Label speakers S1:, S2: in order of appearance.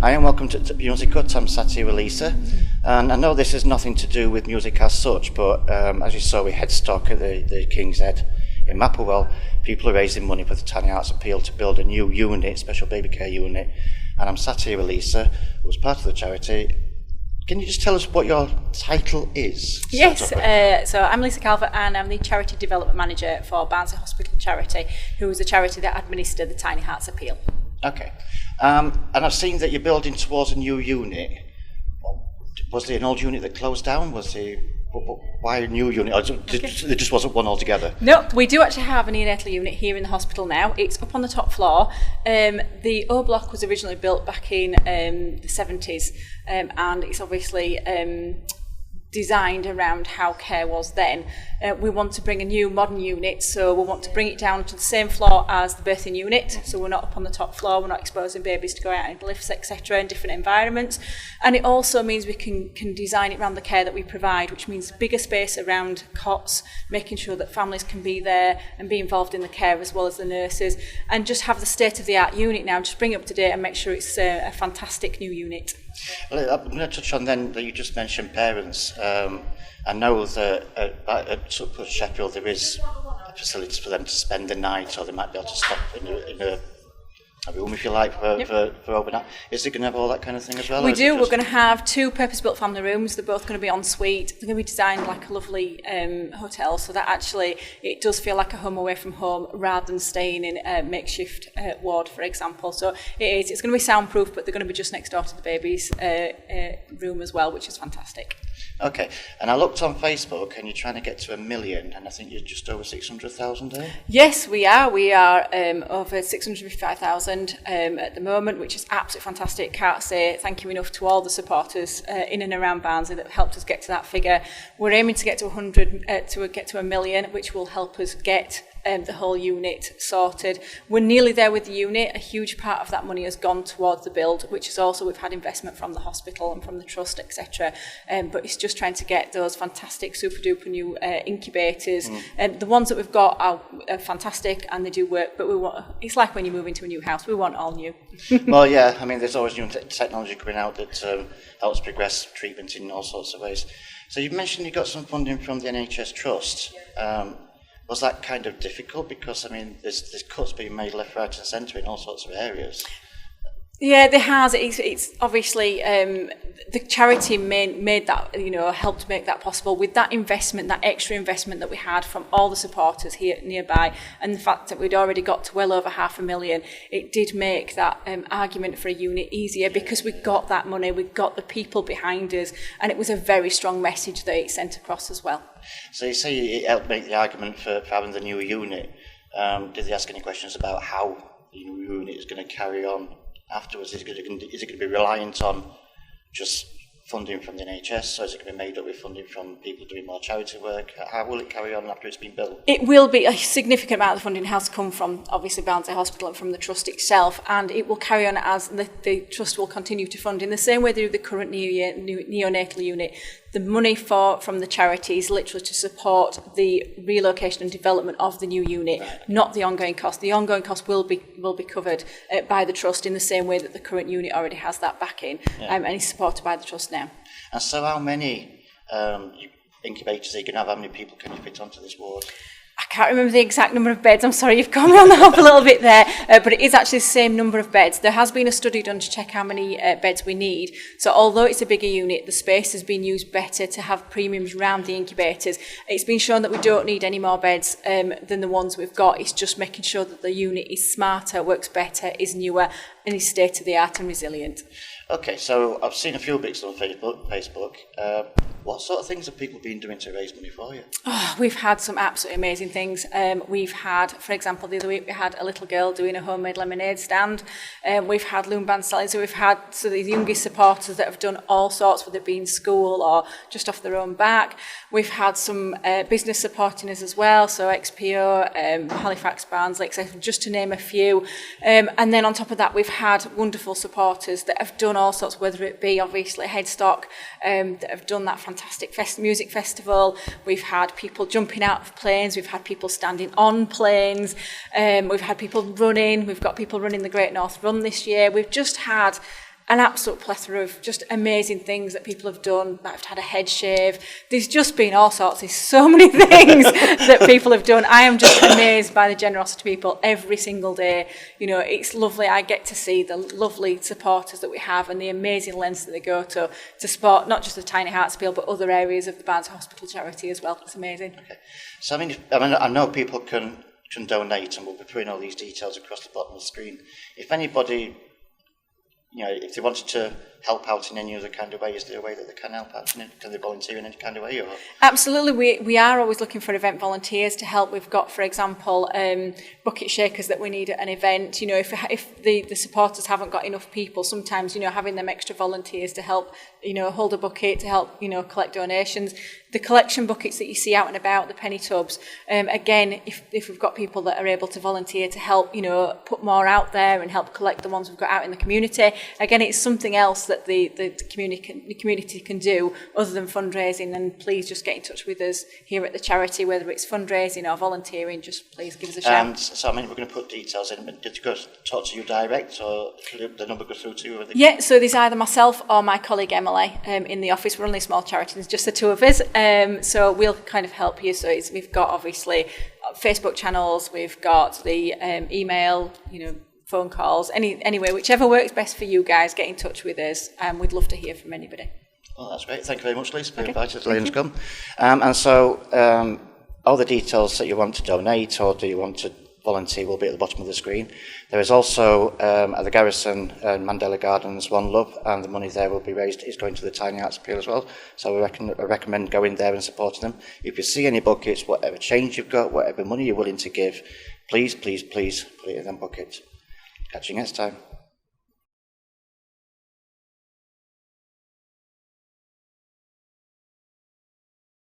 S1: Hi and welcome to TMusic. I'm sat here with Lisa, and I know this has nothing to do with music as such, but as you saw with Headstock at the King's Head in Mapplewell, people are raising money for the Tiny Arts Appeal to build a new unit, special baby care unit, and I'm sat here with Lisa, who's part of the charity. Can you just tell us what your title is?
S2: Yes, so I'm Lisa Calvert and I'm the Charity Development Manager for Barnsley Hospital Charity, who is a charity that administers the Tiny Hearts Appeal.
S1: Okay, and I've seen that you're building towards a new unit. Was there an old unit that closed down? Why a new unit? Or there just wasn't one altogether?
S2: No, we do actually have a neonatal unit here in the hospital now. It's up on the top floor. The O block was originally built back in the 70s, and it's obviously designed around how care was then. We want to bring a new modern unit, so we want to bring it down to the same floor as the birthing unit, so we're not up on the top floor, we're not exposing babies to go out in lifts, etc., in different environments. And it also means we can design it around the care that we provide, which means bigger space around cots, making sure that families can be there and be involved in the care as well as the nurses, and just have the state-of-the-art unit now, just bring it up to date and make sure it's a fantastic new unit.
S1: Well, I'm going to touch on then that you just mentioned parents. I know that at Sheffield there is facilities for them to spend the night, or they might be able to stop in a room, if you like, for overnight. Is it going to have all that kind of thing as well?
S2: We do. We're going to have 2 purpose-built family rooms. They're both going to be en suite. They're going to be designed like a lovely hotel, so that actually it does feel like a home away from home rather than staying in a makeshift ward, for example. So it's going to be soundproof, but they're going to be just next door to the baby's room as well, which is fantastic.
S1: Okay, and I looked on Facebook, and you're trying to get to 1 million, and I think you're just over 600,000 there?
S2: Yes, we are. We are over 655,000 at the moment, which is absolutely fantastic. Can't say thank you enough to all the supporters in and around Barnsley that helped us get to that figure. We're aiming to get to 1 million, which will help us get the whole unit sorted. We're nearly there with the unit. A huge part of that money has gone towards the build, which is also we've had investment from the hospital and from the trust, etc. But it's just trying to get those fantastic super duper new incubators. The ones that we've got are fantastic and they do work, but it's like when you move into a new house, we want all new.
S1: Well, yeah, I mean, there's always new technology coming out that helps progress treatment in all sorts of ways. So you've mentioned you got some funding from the NHS Trust. Was that kind of difficult? Because, I mean, there's cuts being made left, right and centre in all sorts of areas.
S2: Yeah, there has. It's obviously the charity made that, helped make that possible with that investment, that extra investment that we had from all the supporters here nearby, and the fact that we'd already got to well over 500,000. It did make that argument for a unit easier because we got that money, we got the people behind us, and it was a very strong message that it sent across as well.
S1: So you say it helped make the argument for having the new unit. Did they ask any questions about how the new unit is going to carry on afterwards? Is it going to be reliant on just funding from the NHS, or is it going to be made up with funding from people doing more charity work? How will it carry on after it's been built? It
S2: will be a significant amount of the funding has come from obviously Barnsley Hospital and from the Trust itself, and it will carry on as the Trust will continue to fund in the same way they do the current neonatal unit. The money from the charity is literally to support the relocation and development of the new unit, not the ongoing cost. The ongoing cost will be covered by the Trust in the same way that the current unit already has that backing, and is supported by the Trust now.
S1: And so how many incubators are you going to have? How many people can you fit onto this ward?
S2: I can't remember the exact number of beds. I'm sorry, you've caught me on the hop a little bit there. But it is actually the same number of beds. There has been a study done to check how many beds we need. So although it's a bigger unit, the space has been used better to have premiums around the incubators. It's been shown that we don't need any more beds than the ones we've got. It's just making sure that the unit is smarter, works better, is newer, and is state-of-the-art and resilient.
S1: Okay, so I've seen a few bits on Facebook. What sort of things have people been doing to raise money for you?
S2: Oh, we've had some absolutely amazing things. We've had, for example, the other week we had a little girl doing a homemade lemonade stand. We've had loom band selling. So we've had these youngest supporters that have done all sorts, whether it be in school or just off their own back. We've had some business supporting us as well. So XPO, Halifax, Barnsley, etc., just to name a few. And then on top of that, we've had wonderful supporters that have done all sorts, whether it be obviously Headstock, that have done that fantastic music festival. We've had people jumping out of planes. We've had people standing on planes. We've had people running. We've got people running the Great North Run this year. We've just had an absolute plethora of just amazing things that people have done. Might have had a head shave. There's just been all sorts. There's so many things that people have done. I am just amazed by the generosity of people every single day. You know, it's lovely. I get to see the lovely supporters that we have and the amazing lengths that they go to support not just the Tiny Hearts Appeal, but other areas of the Barnsley Hospital charity as well. It's amazing. Okay.
S1: So I know people can donate, and we'll be putting all these details across the bottom of the screen. If anybody, you know, if they wanted to help out in any other kind of way, is there a way that they can help out? Can they volunteer in any kind of way? Or?
S2: Absolutely, we are always looking for event volunteers to help. We've got, for example, bucket shakers that we need at an event. You know, if the supporters haven't got enough people, sometimes, you know, having them extra volunteers to help, you know, hold a bucket, to help, you know, collect donations. The collection buckets that you see out and about, the penny tubs, again, if we've got people that are able to volunteer to help, you know, put more out there and help collect the ones we've got out in the community, again, it's something else that the community can do other than fundraising. And please just get in touch with us here at the charity, whether it's fundraising or volunteering, just please give us a shout.
S1: And so, I mean, we're going to put details in. Did you go talk to you direct, or the number go through to you?
S2: Yeah, so there's either myself or my colleague Emily in the office. We're only a small charity, there's just the two of us. So we'll kind of help you. So we've got obviously Facebook channels, we've got the email, you know, phone calls, anyway, whichever works best for you guys, get in touch with us. We'd love to hear from anybody.
S1: Well, that's great. Thank you very much, Lisa, for inviting us to come. And so all the details that you want to donate or do you want to volunteer will be at the bottom of the screen. There is also at the Garrison and Mandela Gardens One Love, and the money there will be raised is going to the Tiny Arts Appeal as well. So I recommend going there and supporting them. If you see any buckets, whatever change you've got, whatever money you're willing to give, please, please, please put it in them buckets. Catch you next time.